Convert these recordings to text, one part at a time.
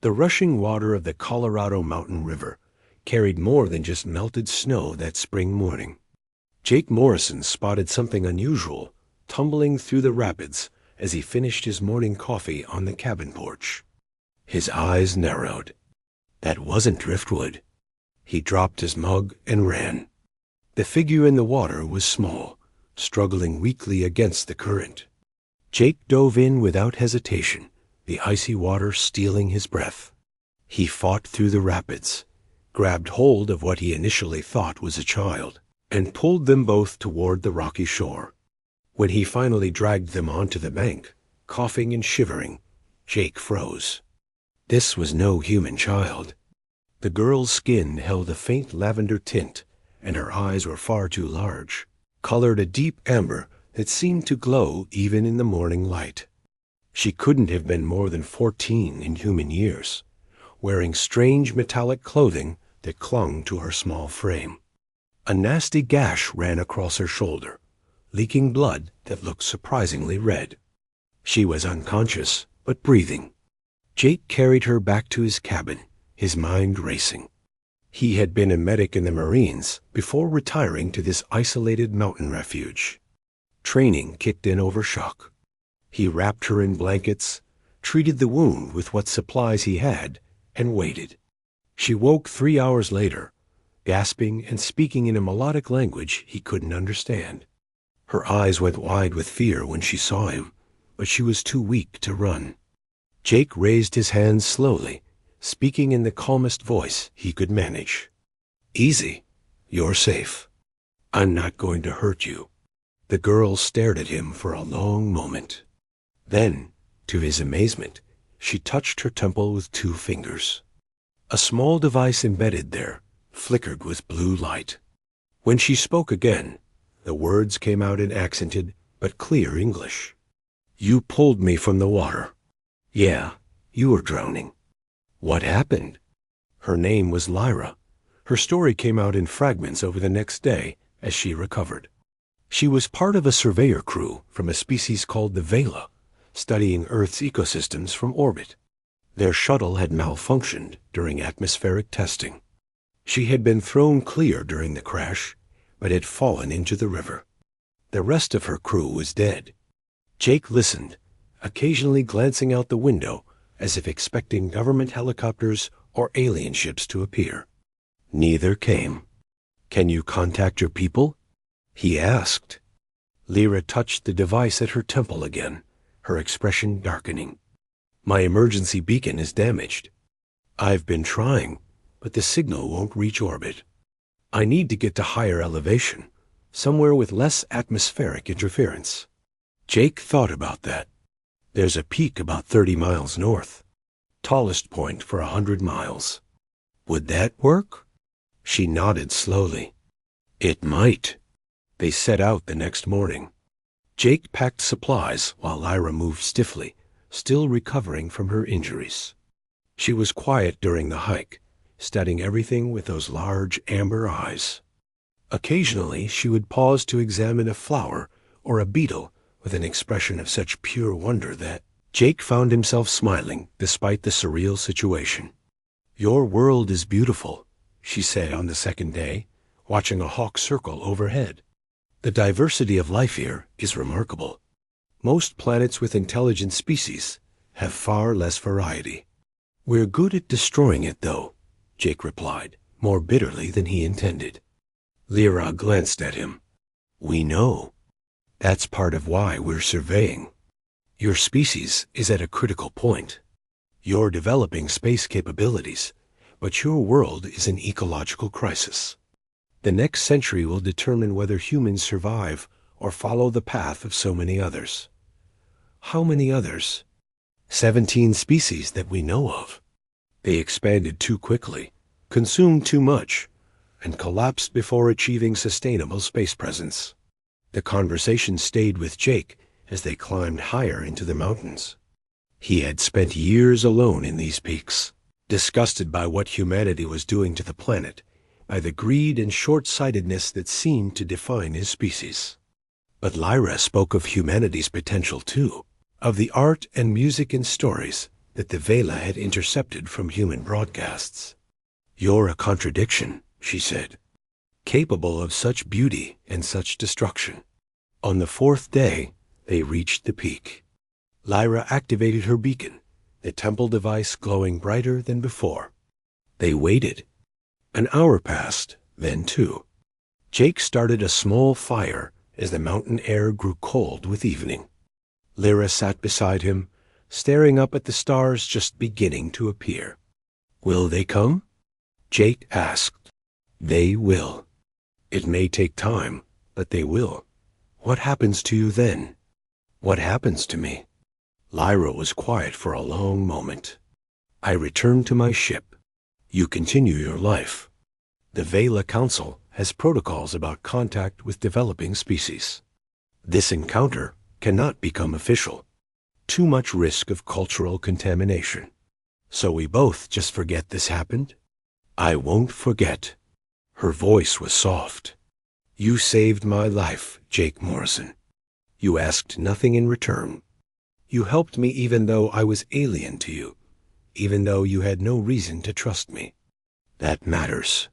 The rushing water of the Colorado Mountain River carried more than just melted snow that spring morning. Jake Morrison spotted something unusual tumbling through the rapids as he finished his morning coffee on the cabin porch. His eyes narrowed. That wasn't driftwood. He dropped his mug and ran. The figure in the water was small, struggling weakly against the current. Jake dove in without hesitation, the icy water stealing his breath. He fought through the rapids, grabbed hold of what he initially thought was a child, and pulled them both toward the rocky shore. When he finally dragged them onto the bank, coughing and shivering, Jake froze. This was no human child. The girl's skin held a faint lavender tint, and her eyes were far too large, colored a deep amber that seemed to glow even in the morning light. She couldn't have been more than 14 in human years, wearing strange metallic clothing that clung to her small frame. A nasty gash ran across her shoulder, leaking blood that looked surprisingly red. She was unconscious, but breathing. Jake carried her back to his cabin, his mind racing. He had been a medic in the Marines before retiring to this isolated mountain refuge. Training kicked in over shock. He wrapped her in blankets, treated the wound with what supplies he had, and waited. She woke 3 hours later, gasping and speaking in a melodic language he couldn't understand. Her eyes went wide with fear when she saw him, but she was too weak to run. Jake raised his hands slowly, speaking in the calmest voice he could manage. "Easy. You're safe. I'm not going to hurt you." The girl stared at him for a long moment. Then, to his amazement, she touched her temple with 2 fingers. A small device embedded there flickered with blue light. When she spoke again, the words came out in accented but clear English. "You pulled me from the water. Yeah, you were drowning. What happened?" Her name was Lyra. Her story came out in fragments over the next day as she recovered. She was part of a surveyor crew from a species called the Vela, studying Earth's ecosystems from orbit. Their shuttle had malfunctioned during atmospheric testing. She had been thrown clear during the crash, but had fallen into the river. The rest of her crew was dead. Jake listened, occasionally glancing out the window as if expecting government helicopters or alien ships to appear. Neither came. "Can you contact your people?" he asked. Lyra touched the device at her temple again, her expression darkening. "My emergency beacon is damaged. I've been trying, but the signal won't reach orbit. I need to get to higher elevation, somewhere with less atmospheric interference." Jake thought about that. There's a peak about 30 miles north, tallest point for 100 miles. Would that work? She nodded slowly. It might. They set out the next morning. Jake packed supplies while Lyra moved stiffly, still recovering from her injuries. She was quiet during the hike, studying everything with those large amber eyes. Occasionally she would pause to examine a flower or a beetle with an expression of such pure wonder that Jake found himself smiling despite the surreal situation. "Your world is beautiful," she said on the second day, watching a hawk circle overhead. "The diversity of life here is remarkable. Most planets with intelligent species have far less variety." "We're good at destroying it, though," Jake replied, more bitterly than he intended. Lyra glanced at him. "We know. That's part of why we're surveying. Your species is at a critical point. You're developing space capabilities, but your world is in ecological crisis. The next century will determine whether humans survive or follow the path of so many others." "How many others?" 17 species that we know of. They expanded too quickly, consumed too much, and collapsed before achieving sustainable space presence. The conversation stayed with Jake as they climbed higher into the mountains. He had spent years alone in these peaks, disgusted by what humanity was doing to the planet, by the greed and short-sightedness that seemed to define his species. But Lyra spoke of humanity's potential too, of the art and music and stories that the Vela had intercepted from human broadcasts. "You're a contradiction," she said, "capable of such beauty and such destruction." On the fourth day, they reached the peak. Lyra activated her beacon, the temple device glowing brighter than before. They waited. An hour passed, then two. Jake started a small fire as the mountain air grew cold with evening. Lyra sat beside him, staring up at the stars just beginning to appear. "Will they come?" Jake asked. "They will. It may take time, but they will. What happens to you then?" "What happens to me?" Lyra was quiet for a long moment. "I return to my ship. You continue your life. The Vela Council has protocols about contact with developing species. This encounter cannot become official. Too much risk of cultural contamination. So we both just forget this happened?" "I won't forget." Her voice was soft. "You saved my life, Jake Morrison. You asked nothing in return. You helped me even though I was alien to you, even though you had no reason to trust me. That matters."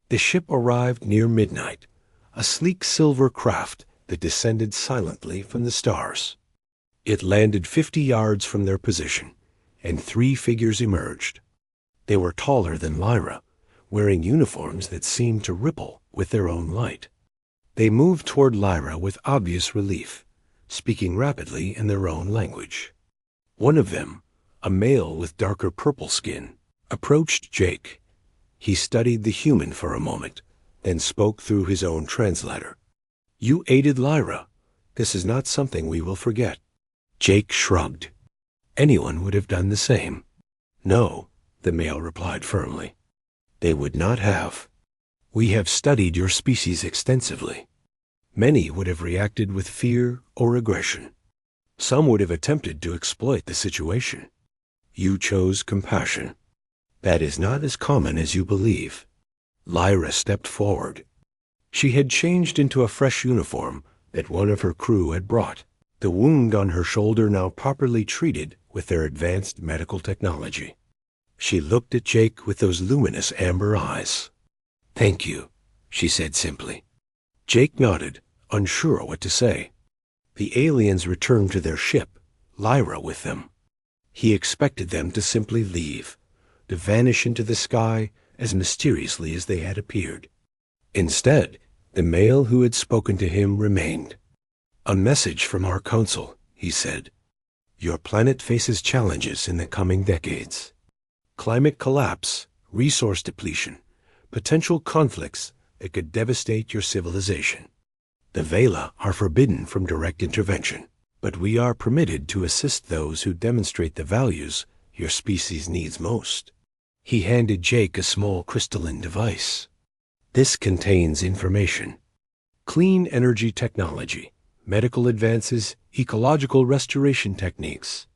The ship arrived near midnight, a sleek silver craft that descended silently from the stars. It landed 50 yards from their position, and 3 figures emerged. They were taller than Lyra, wearing uniforms that seemed to ripple with their own light. They moved toward Lyra with obvious relief, speaking rapidly in their own language. One of them, a male with darker purple skin, approached Jake. He studied the human for a moment, then spoke through his own translator. "You aided Lyra. This is not something we will forget." Jake shrugged. Anyone would have done the same. "No," the male replied firmly. "They would not have. We have studied your species extensively. Many would have reacted with fear or aggression. Some would have attempted to exploit the situation. You chose compassion. That is not as common as you believe." Lyra stepped forward. She had changed into a fresh uniform that one of her crew had brought, the wound on her shoulder now properly treated with their advanced medical technology. She looked at Jake with those luminous amber eyes. "Thank you," she said simply. Jake nodded, unsure what to say. The aliens returned to their ship, Lyra with them. He expected them to simply leave, to vanish into the sky as mysteriously as they had appeared. Instead, the male who had spoken to him remained. "A message from our council," he said. "Your planet faces challenges in the coming decades. Climate collapse, resource depletion, potential conflicts that could devastate your civilization. The Vela are forbidden from direct intervention, but we are permitted to assist those who demonstrate the values your species needs most." He handed Jake a small crystalline device. "This contains information. Clean energy technology, medical advances, ecological restoration techniques.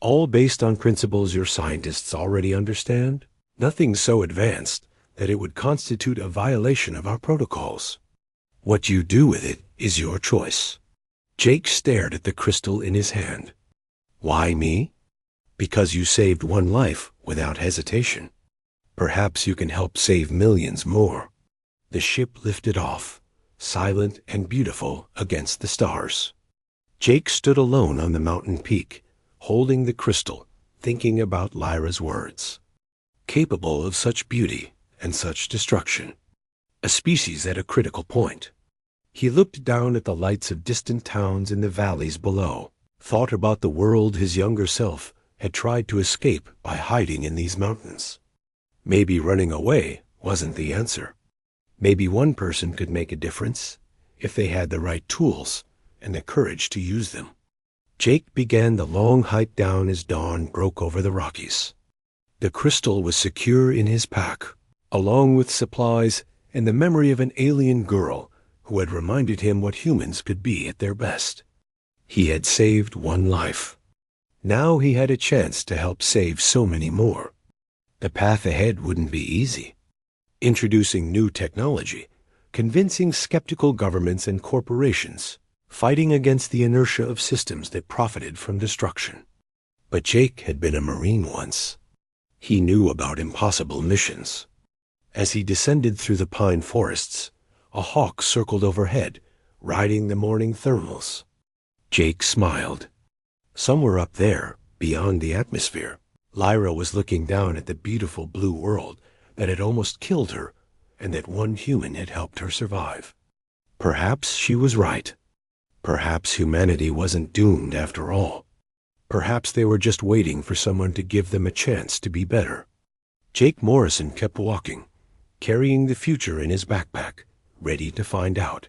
All based on principles your scientists already understand. Nothing so advanced that it would constitute a violation of our protocols. What you do with it is your choice." Jake stared at the crystal in his hand. "Why me?" "Because you saved one life without hesitation. Perhaps you can help save millions more." The ship lifted off, silent and beautiful against the stars. Jake stood alone on the mountain peak, holding the crystal, thinking about Lyra's words. Capable of such beauty and such destruction. A species at a critical point. He looked down at the lights of distant towns in the valleys below, thought about the world his younger self had tried to escape by hiding in these mountains. Maybe running away wasn't the answer. Maybe one person could make a difference if they had the right tools and the courage to use them. Jake began the long hike down as dawn broke over the Rockies. The crystal was secure in his pack, along with supplies and the memory of an alien girl who had reminded him what humans could be at their best. He had saved one life. Now he had a chance to help save so many more. The path ahead wouldn't be easy. Introducing new technology, convincing skeptical governments and corporations, fighting against the inertia of systems that profited from destruction. But Jake had been a Marine once. He knew about impossible missions. As he descended through the pine forests, a hawk circled overhead, riding the morning thermals. Jake smiled. Somewhere up there, beyond the atmosphere, Lyra was looking down at the beautiful blue world that had almost killed her and that one human had helped her survive. Perhaps she was right. Perhaps humanity wasn't doomed after all. Perhaps they were just waiting for someone to give them a chance to be better. Jake Morrison kept walking, carrying the future in his backpack, ready to find out.